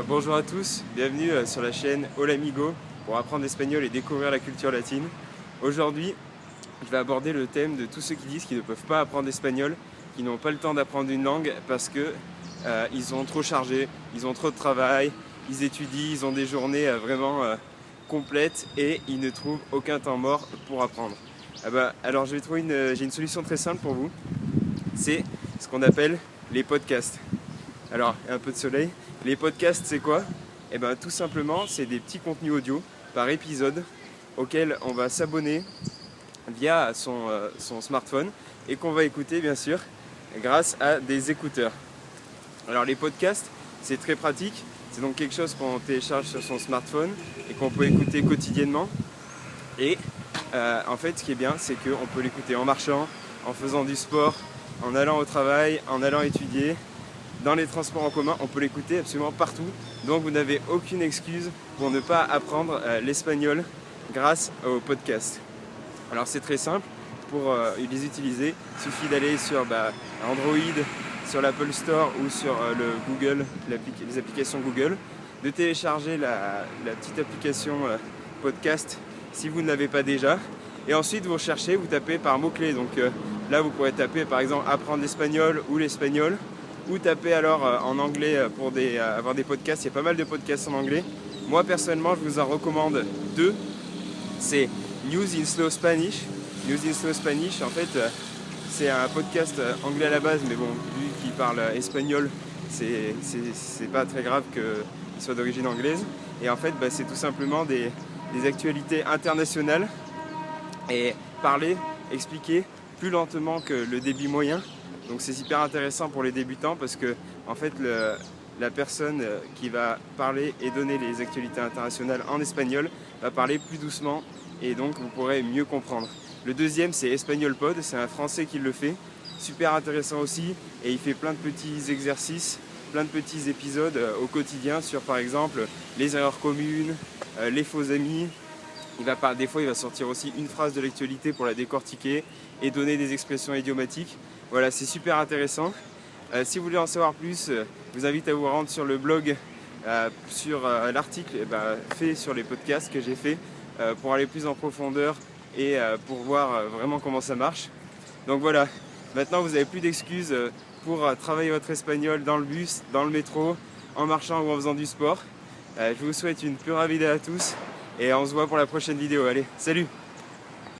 Bonjour à tous, bienvenue sur la chaîne Hola Amigo pour apprendre l'espagnol et découvrir la culture latine. Aujourd'hui, je vais aborder le thème de tous ceux qui disent qu'ils ne peuvent pas apprendre l'espagnol, qui n'ont pas le temps d'apprendre une langue parce que ils sont trop chargés, ils ont trop de travail, ils étudient, ils ont des journées vraiment complètes et ils ne trouvent aucun temps mort pour apprendre. Alors j'ai une solution très simple pour vous, c'est ce qu'on appelle les podcasts. Alors, un peu de soleil. Les podcasts, c'est quoi? Tout simplement, c'est des petits contenus audio par épisode auxquels on va s'abonner via son smartphone et qu'on va écouter, bien sûr, grâce à des écouteurs. Alors, les podcasts, c'est très pratique. C'est donc quelque chose qu'on télécharge sur son smartphone et qu'on peut écouter quotidiennement. Et en fait, ce qui est bien, c'est qu'on peut l'écouter en marchant, en faisant du sport, en allant au travail, en allant étudier. Dans les transports en commun, on peut l'écouter absolument partout. Donc vous n'avez aucune excuse pour ne pas apprendre l'espagnol grâce au podcast. Alors c'est très simple, pour les utiliser, il suffit d'aller sur Android, sur l'Apple Store ou sur le Google, les applications Google, de télécharger la petite application podcast si vous ne l'avez pas déjà. Et ensuite vous recherchez, vous tapez par mots-clés. Donc là vous pourrez taper par exemple apprendre l'espagnol ou l'espagnol. Ou taper alors en anglais pour avoir des podcasts. Il y a pas mal de podcasts en anglais. Moi personnellement, je vous en recommande deux. C'est News in Slow Spanish. News in Slow Spanish, en fait, c'est un podcast anglais à la base, mais bon, vu qu'il parle espagnol, c'est pas très grave qu'il soit d'origine anglaise. Et en fait, c'est tout simplement des actualités internationales et expliquer plus lentement que le débit moyen. Donc c'est super intéressant pour les débutants parce que en fait la personne qui va parler et donner les actualités internationales en espagnol va parler plus doucement et donc vous pourrez mieux comprendre. Le deuxième, c'est Espagnol Pod, c'est un Français qui le fait, super intéressant aussi, et il fait plein de petits exercices, plein de petits épisodes au quotidien sur par exemple les erreurs communes, les faux amis. Des fois il va sortir aussi une phrase de l'actualité pour la décortiquer et donner des expressions idiomatiques. Voilà, c'est super intéressant. Si vous voulez en savoir plus, je vous invite à vous rendre sur le blog, sur l'article fait sur les podcasts que j'ai fait pour aller plus en profondeur et pour voir vraiment comment ça marche. Donc voilà, maintenant vous n'avez plus d'excuses pour travailler votre espagnol dans le bus, dans le métro, en marchant ou en faisant du sport. Je vous souhaite une pure vida à tous et on se voit pour la prochaine vidéo. Allez, salut!